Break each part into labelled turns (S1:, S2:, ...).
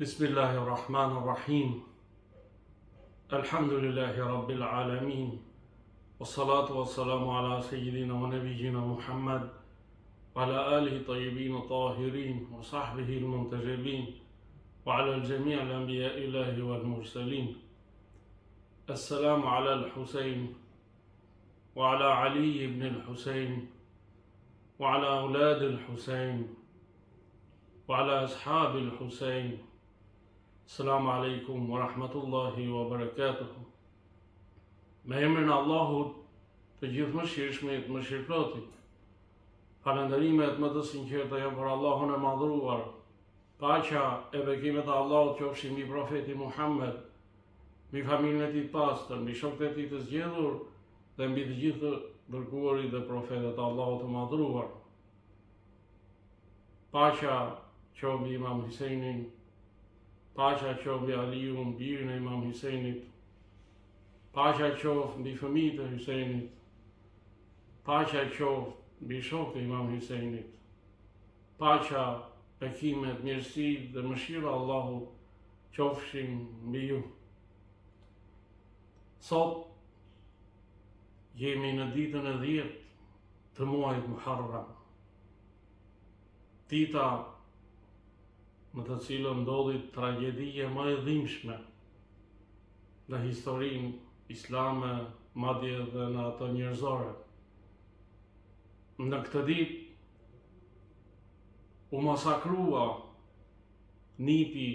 S1: Bismillahirrahmanirrahim. Alhamdulillahi Rabbil Alamin. Wassalatu wassalamu ala sayyidina wa nabiyyina Muhammad wa ala alihi tayyibin tahirin wa sahbihi al-muntajabin wa ala al-jami' al-anbiya ilahi wal mursalin. Assalamu ala al-Husayn wa ala Ali ibn al-Husayn wa ala awlad al-Husayn wa ala ashab al-Husayn. Assalamu alaikum wa rahmatullahi wa barakatuh. Me emrin e Allahut të gjithë mëshirshmit, mëshirëplotit. Falënderimet më të sinqerta janë për Allahun e madhruar. Paqja e bekimet e Allahut qofshin mbi profetin Muhammed, mbi familjen e tij të pastër, mbi shokët e tij të zgjedhur dhe mbi të gjithë të dërguarit dhe profetët e Allahut të madhruar. Paqja qofshin mbi Imam Husejnin, paqja qofshin mbi Aliun, birin e Imam Husejnit, paqja qofshin mbi fëmijët e Husejnit, paqja qofshin mbi shokët e Imam Husejnit, paqja, bekimet, mirësitë dhe mëshira e Allahut qofshin mbi ju. Sot jemi në ditën e 10 të muajit Muharram, dita në të cilën ndodhi tragjedia më e dhimbshme në historinë islame, madje edhe në ato njerëzore. Në këtë ditë u masakrua nipi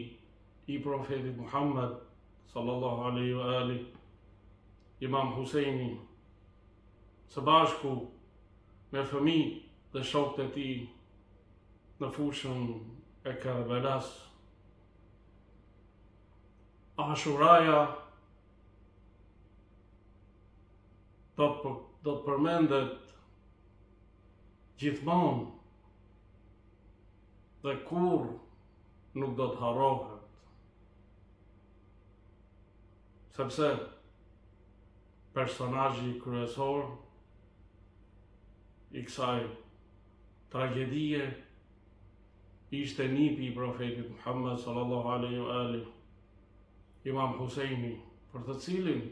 S1: i profetit Muhammed sallallahu alaihi wa alihi, Imam Husejni, së bashku me fëmijë dhe shokët e tij në fushën e Kerbelas. Ashuraja do të përmendet gjithmonë dhe kur nuk do të harrohet, sepse personazhi kryesor i kësaj tragjedie ishte nipi i profetit Muhammed sallallahu alaihi wa alihi, Imam Husejni, për të cilin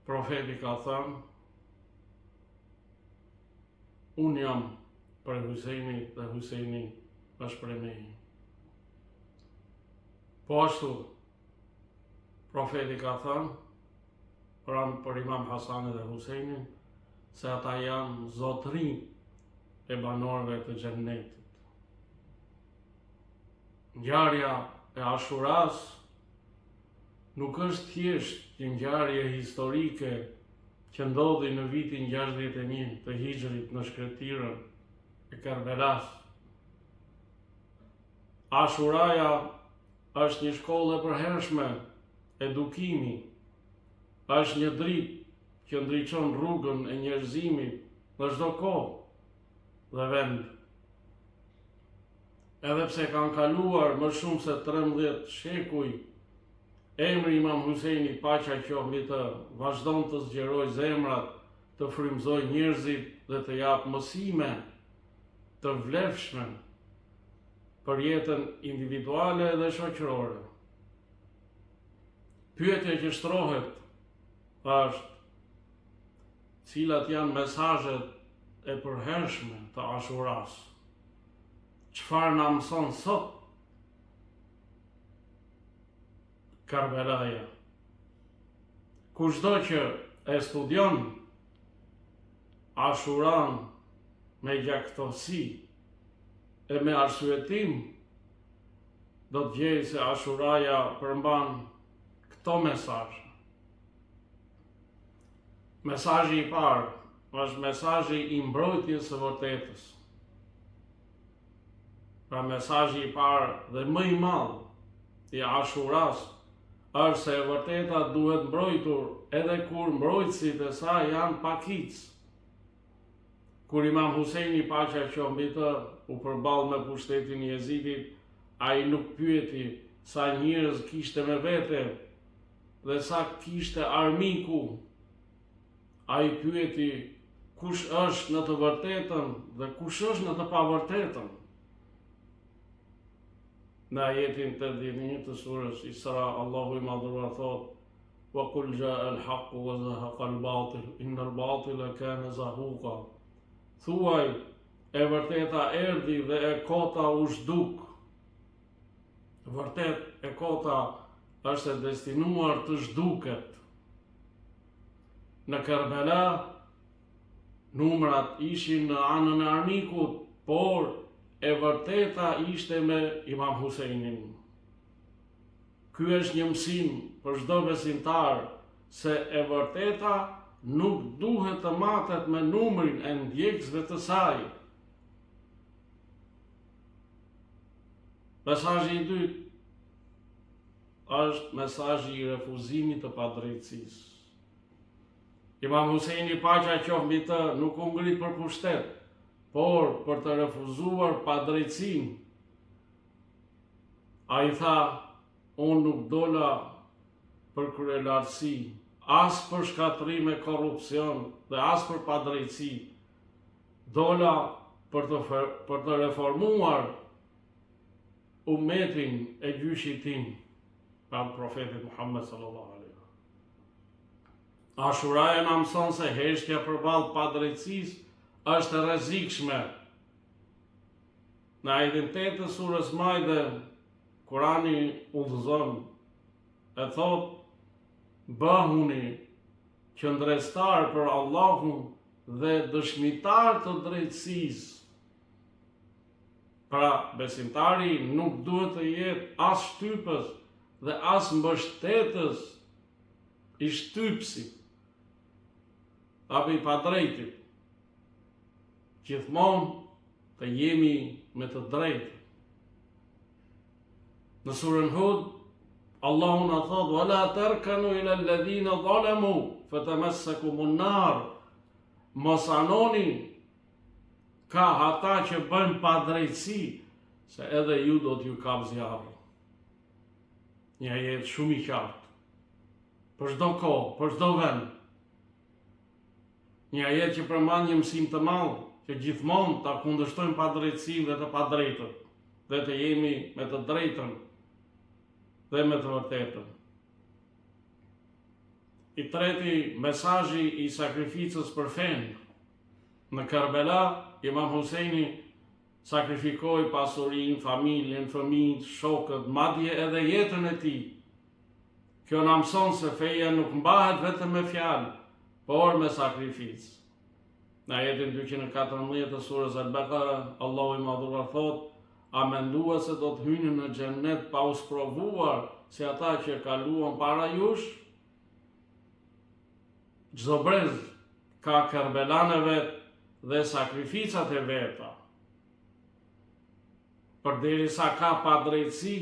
S1: profeti ka thënë: unë jam për Husejni dhe Husejni është për meje. Po ashtu profeti ka thënë për Imam Hasanin dhe Husejnin se ata janë zotëri e banorëve të xhennetit. Ngjarja e Ashuras nuk është thjesht një ngjarje historike që ndodhi në vitin 61 të Hijrit në shkretirën e Kerbelas. Ashuraja është një shkollë e përhershme edukimi, është një dritë që ndriçon rrugën e njerëzimit në çdo kohë dhe vend. Edhe pse kanë kaluar më shumë se 13 shekuj, emri Imam Husejni, paqja qoftë mbi të, vazhdon të zgjerojë zemrat, të frymëzojë njerëzit dhe të japë mësime të vlefshme për jetën individuale dhe shoqërore. Pyetja që shtrohet është: cilat janë mesazhet e përhershme të Ashuras? Çfarë na mëson sot Kerbelaja? Kushdo që e studion Ashuran me gjaktësi e me arsyetim, do të gjejë se Ashuraja përmban këto mesazhe. Mesazhi i parë është mesazhi i mbrojtjes së vërtetës. Pra mesazhi i parë dhe më i madh i Ashuras është se e vërteta duhet mbrojtur edhe kur mbrojtësit e saj janë pakic. Kur Imam Husejni, paqja qoftë mbi të, u përball me pushtetin e Jezidit, ai nuk pyeti sa njerëz kishte me vete dhe sa kishte armiku. Ai pyeti kush është në të vërtetën dhe kush është në të pavërtetën. Në ajetin 81 të surës Isra, Allahu i madhuar thot: "Wa qul jaa al-haqqu wa zahaqa al-batil, inna al-batila kana zahuqa." Thuaj, e vërteta erdhi dhe e kota u zhduk. Vërtet, e kota është e destinuar të zhduket. Në Kerbela, numrat ishin në anën e armikut, por e vërteta ishte me Imam Husejnin. Ky është një mësim për çdo besimtar se e vërteta nuk duhet të matet me numrin e ndjekësve të saj. Mesazhi i dytë është mesazhi i refuzimit të padrejtësisë. Imam Husejni, paqja qoftë mbi të, nuk u ngrit për pushtet, por për të refuzuar padrejtësinë. Ai tha: "Unë nuk dola për kryelartësi, as për shkatrim e korrupsion dhe as për padrejtësi. Dola për të reformuar ummetin e gjyshit tim." Pra profetit Muhammed sallallahu alaihi wasallam. Ashuraja na mëson se heshtja përballë padrejtësisë është e rrezikshme. Në ajetin 8 të surës Maide, Kurani udhëzon e thot: "Bëhuni qëndrestar për Allahun dhe dëshmitar të drejtësisë." Pra, besimtari nuk duhet të jetë as shtypës dhe as mbështetës i shtypsit, apo i padrejtit. Gjithmonë të jemi me të drejtë. Në surën Hud, Allahu na thot: "Wala tarkanu ila alladhina zalamu fatamassakumun nar." Mos anoni ka ata që bëjnë padrejtësi, se edhe ju do t'ju kap zjarri. Një ajet shumë i qartë. Për çdo kohë, për çdo vend. Një ajet që përmban një mësim të madh, që gjithmonë ta kundërshtojmë padrejtësinë dhe të padrejtët, dhe të jemi me të drejtën dhe me të vërtetën. I treti, mesazhi i sakrificës për fenë. Në Kerbela, Imam Husejni sakrifikoi pasurinë, familjen, fëmijët, shokët, madje edhe jetën e tij. Kjo na mëson se feja nuk mbahet vetëm me fjalë, por me sakrificë. Në ajetin 214 të surës Al-Baqara, Allahu i madhuar thot: "A mendua se do të hyni në xhennet pa u sprovuar si ata që kaluan para jush?" Çdo brez ka Kerbelan e vet dhe sakrificat e veta. Përderisa ka padrejtësi,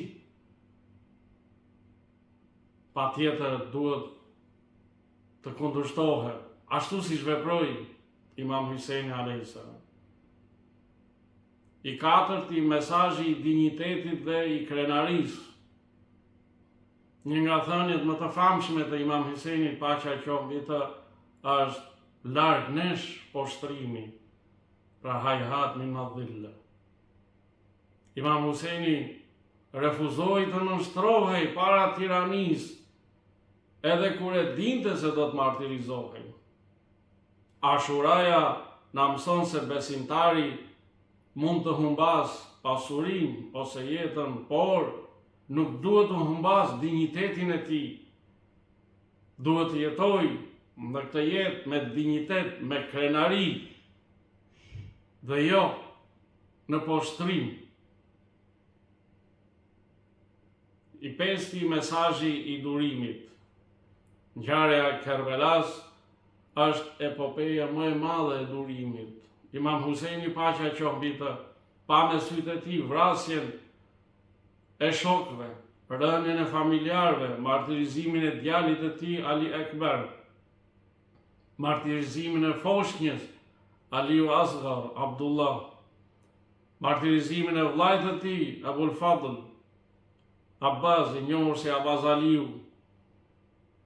S1: patjetër duhet të kundërshtohet, ashtu siç veproi Imam Husejni alayhis salam. I katërti, mesazhi i dinjitetit dhe i krenarisë. Një nga thënjet më të famshme të Imam Husejnit, paqja qoftë mbi të, është: "Larg nesh poshtrimi, pra hayhat min adhilla." Imam Husejni refuzoi të nënshtrohej para tiranisë, edhe kur e dinte se do të martirizohej. Ashuraja na mëson se besimtari mund të humbas pasurinë ose jetën, por nuk duhet të humbas dinjitetin e tij. Duhet të jetojë në këtë jetë me dinjitet, me krenari, dhe jo në poshtrim. I pesti, mesazhi i durimit. Ngjarja e Kerbelas është epopeja më e madhe e durimit. Imam Husejni, paqja qoftë mbi të, pa me sytë e tij vrasjen e shokëve, rënien e familjarëve, martirizimin e djalit të tij Ali Ekber, martirizimin e foshnjës Aliu Asghar Abdullah, martirizimin e vllajt të tij Abul Fadl Abbas, i njohur si Abbas Aliu,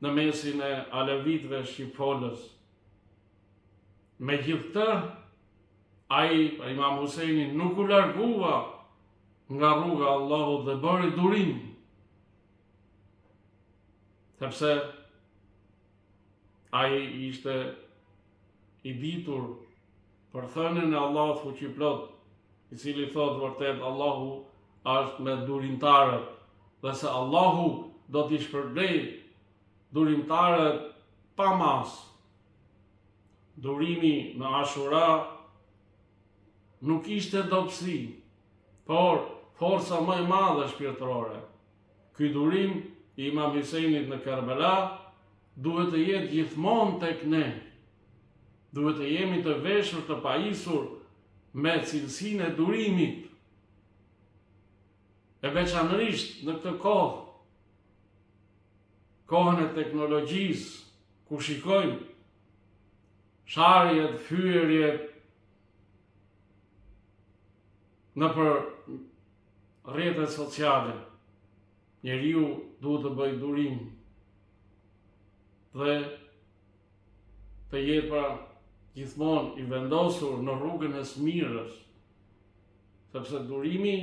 S1: në mesin e alevitëve shqipfolës. Megjithatë, ai, Imam Husejni, nuk u largua nga rruga e Allahut dhe bëri durim. Sepse ai ishte i ditur për thënien e Allahut fuqiplot, i cili thot vërtet Allahu është me durimtarët, dhe se Allahu do t'i shpërblej durimtarët pa mas. Durimi në Ashura nuk ishte dobësi, por forca më e madhe shpirtërore. Ky durim i Imam Husajnit në Kerbela duhet të jetë gjithmonë tek ne. Duhet të jemi të veshur, të pajisur me cilësinë e durimit. E veçanërisht në këtë kohë, kohën e teknologjisë, ku shikojmë sharjet, fyerjet nëpër rrjetet sociale, njeriu duhet të bëjë durim dhe të jetë pra gjithmonë i vendosur në rrugën e smirës, sepse durimi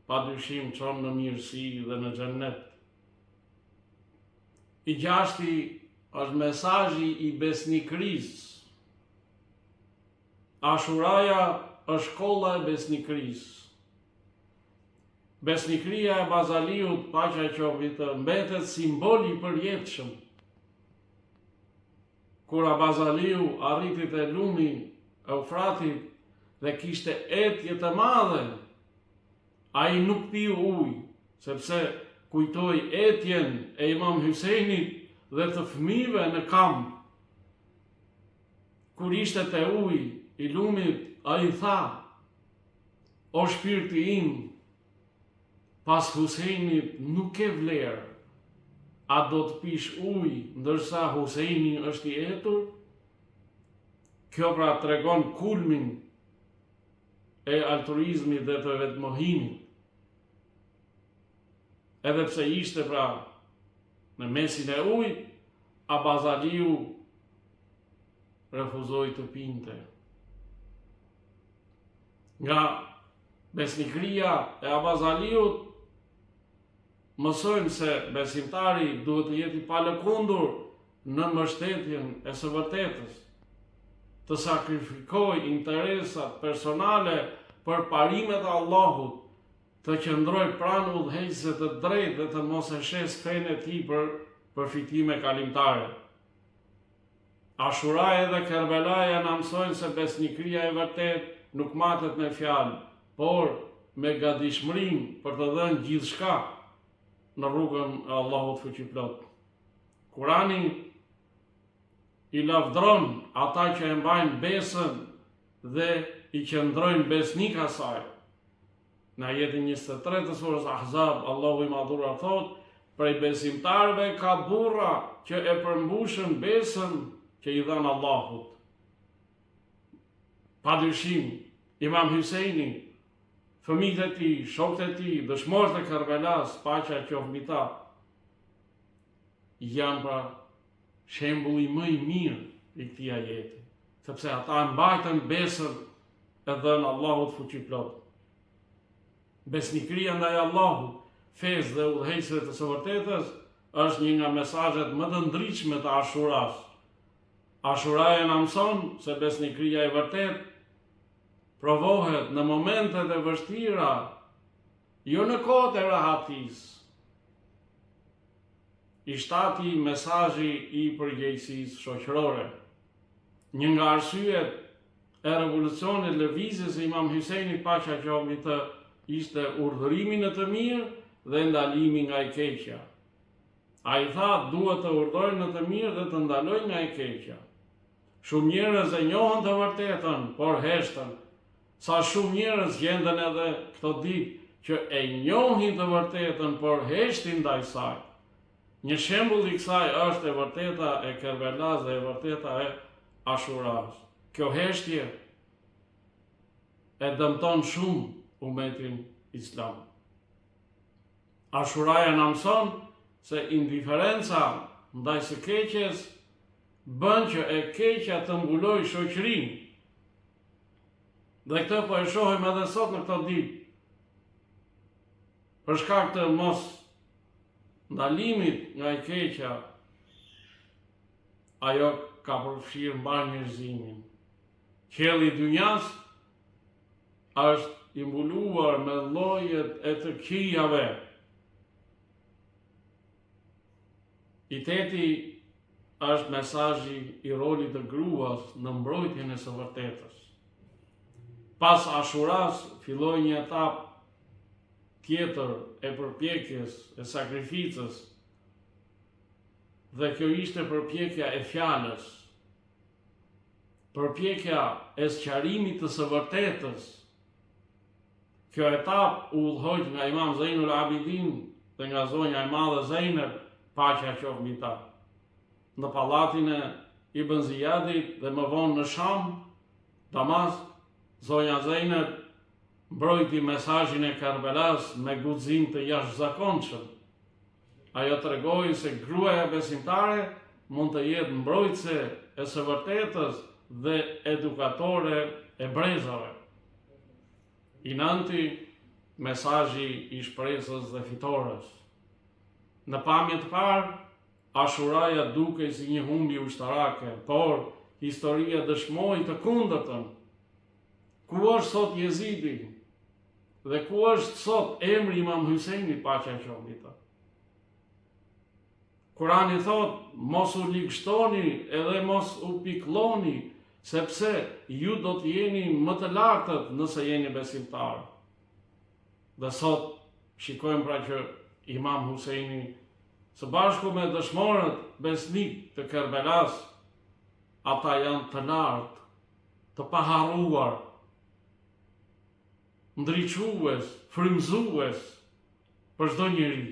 S1: padyshim çon në mirësi dhe në xhennet. I gjashti është mesazhi i besnikërisë. Ashuraja është shkolla e besnikërisë. Besnikëria e Bazaliut, paqja qoftë të mbetet simbol i përjetshëm. Kur Bazaliu arriti te lumi e Eufratit dhe kishte etje të madhe, ai nuk piu ujë, sepse kujtoi etjen e Imam Husajnit dhe të fëmijëve në kamp. Kur ishte te uji i lumit, ai tha: "O shpirti im, pas Husajnit nuk ke vlerë. A do të pish ujë ndërsa Husajni është i etur?" Kjo pra tregon kulmin e altruizmit dhe të vetmohimit. Edhe pse ishte pra në mesin e ujit, Bazaliu refuzoi të pinte. Nga besnikëria e Bazaliut mësojmë se besimtari duhet të jetë i palëkundur në mbështetjen e së vërtetës, të sakrifikojë interesat personale për parimet e Allahut, të qëndroj pranë udhëheqësve të drejtë dhe të mos e shes fenë e tij për përfitime kalimtare. Ashuraja dhe Kerbelaja na mësojnë se besnikëria e vërtet nuk matet me fjalë, por me gatishmërinë për të dhënë gjithçka në rrugën e Allahut fuqiplot. Kurani i lavdron ata që e mbajnë besën dhe i qëndrojnë besnik asaj. Në ajetin 23 të surës Ahzab, Allahu i madhuar thot: "Prej besimtarëve ka burra që e përmbushën besën që i dhan Allahut." Padyshim, Imam Husajni, fëmijët e tij, shokët e tij, dëshmorët e Kerbelas, paqja qoftë mbi ta, janë pra shembulli më i mirë i këtij ajeti, sepse ata mbajtën besën e dhënë Allahut fuqiplot. Besnikëria ndaj Allahut, fesë dhe udhëheqësve të së vërtetës është një nga mesazhet më të ndritshme të Ashuras. Ashuraja na mëson se besnikëria e vërtet provohet në momentet e vështira, jo në kohët e rahatisë. I shtati mesazhi i përgjegjësisë shoqërore. Një nga arsyet e revolucionit lëvizjes së Imam Husajnit, paqja qoftë mbi të, ishte urdhërimi në të mirë dhe ndalimi nga e keqja. Ai tha, duhet të urdhërojnë në të mirë dhe të ndalojnë nga e keqja. Shumë njerëz e njohën të vërtetën, por heshtën. Sa shumë njerëz gjenden edhe këto ditë që e njohin të vërtetën, por heshtin ndaj saj. Një shembull i kësaj është e vërteta e Kerbelas dhe e vërteta e Ashuras. Kjo heshtje e dëmton shumë umetin islam. Ashuraja na mëson se indiferenca ndaj së keqes bën që e keqja të mbulojë shoqërinë. Dhe këtë po e shohim edhe sot në këto ditë. për shkak të mos ndalimit nga e keqja, ajo ka përfshirë mbar njerëzimin. Qielli i dynjas është i mbuluar me llojet e të kijave. I teti është mesazhi i rolit të gruas në mbrojtjen e së vërtetës. Pas Ashuras filloi një etapë tjetër e përpjekjes, e sakrificës, dhe kjo ishte përpjekja e fjalës, përpjekja e sqarimit të së vërtetës. Kjo etapë u udhëhoj nga Imam Zejnul Abidin dhe nga zonja e madhe Zejnep, paqja qoftë mbi ta, në pallatin e Ibn Ziyadit dhe më vonë në Sham, Damas, zonja Zejnep mbrojti mesazhin e Karbelas me guxim të jashtëzakonshëm. Ajo tregoi se gruaja besimtare mund të jetë mbrojtëse e së vërtetës dhe edukatore e brezave. I nënti, mesazhi i shpresës dhe fitores. Në pamje të parë, Ashuraja dukej si një humbje ushtarake, por historia dëshmoi të kundërtën. Ku është sot Jezidi? Dhe ku është sot emri Imam Husejnit, paqja qoftë mbi ta? Kurani thot, mos u ligështoni edhe mos u piklloni, sepse ju do të jeni më të lartët nëse jeni besimtarë. Dhe sot shikojmë pra që Imam Husejni, së bashku me dëshmorët besnik të Kerbelas, ata janë të lartë, të paharruar, ndriçues, frymëzues për çdo njeri.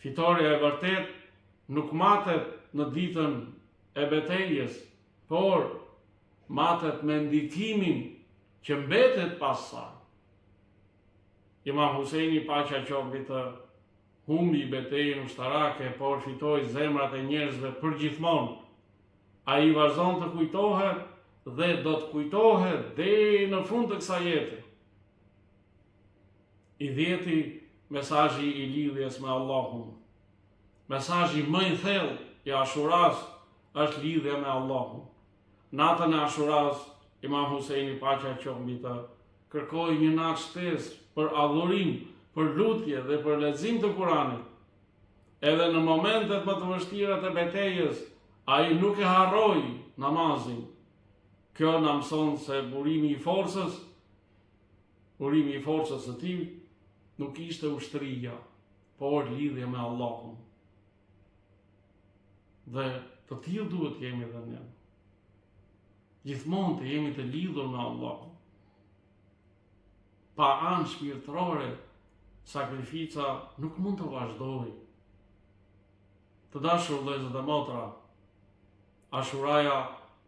S1: Fitoria e vërtet nuk matet në ditën e betejës, por matet me ndikimin që mbetet pas saj. Imam Husejni, paqja qoftë mbi të, humbi betejën ushtarake, por fitoi zemrat e njerëzve përgjithmonë. Ai vazhdon të kujtohet dhe do të kujtohet deri në fund të kësaj jete. I 10-ti, mesazhi i lidhjes me Allahun. Mesazhi më i thellë i Ashuras është lidhja me Allahun. Natën e Ashuras, Imam Husejni, paqja qoftë mbi të, kërkoi një natë shtesë për adhurim, për lutje dhe për lexim të Kuranit. Edhe në momentet më të vështira të betejës, ai nuk e harroi namazin. Kjo na mëson se burimi i forcës së tij nuk ishte ushtria, por lidhje me Allahun. Dhe të tillë duhet jemi dhe ne. Gjithmonë të jemi të lidhur me Allahun. Pa anë shpirtërore, sakrifica nuk mund të vazhdojë. Të dashur vëllezër dhe motra, Ashuraja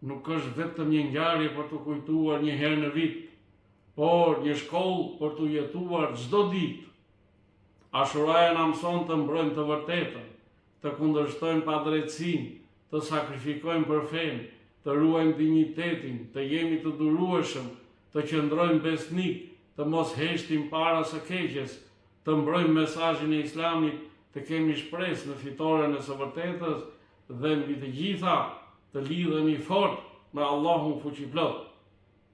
S1: nuk është vetëm një ngjarje për të kujtuar një herë në vit, por një shkollë për të jetuar çdo ditë. Ashuraja na mëson të mbrojmë të vërtetën, të kundërshtojmë padrejtësinë, të sakrifikojmë për fenë, të ruajmë dinjitetin, të jemi të durueshëm, të qëndrojmë besnik, të mos heshtim para së keqes, të mbrojmë mesazhin e Islamit, të kemi shpresë në fitoren e së vërtetës dhe mbi të gjitha të lidhemi fort me Allahun fuqiplot.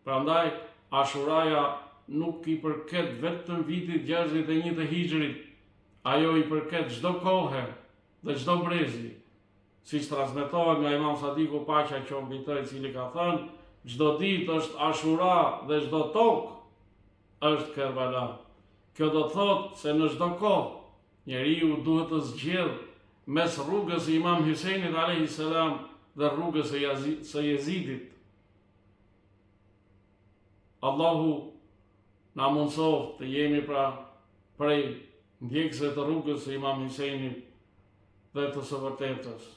S1: Prandaj Ashuraja nuk i përket vetëm vitit 61 të Hijrit, ajo i përket çdo kohe dhe çdo brezi. Siç transmetohet nga Imam Sadiku, paqja qoftë mbi të, i cili ka thënë, çdo ditë është Ashura dhe çdo tokë është Kerbala. Kjo do të thotë se në çdo kohë njeriu duhet të zgjedhë mes rrugës së Imam Husejnit alayhis salam dhe rrugës së Jezidit. Allahu na mundsoft të jemi pra prej ndjekësve të rrugës së Imam Husejnit dhe të së vërtetës.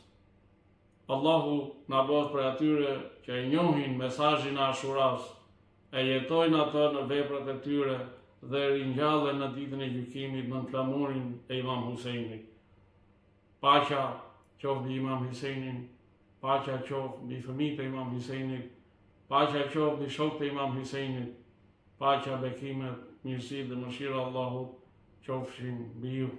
S1: Allahu na bëhet prej atyre që e njohin mesazhin e Ashuras, e jetojnë atë në veprat e tyre dhe ringjallen në ditën e gjykimit në flamurin e Imam Husejnit. Paqja qoftë mbi Imam Husejnin, paqja qoftë mbi fëmijët e Imam Husejnit, paqja qoftë mbi shokët e Imam Husejnit, paqja, bekimet, mirësitë dhe mëshira e Allahut qofshin mbi ju.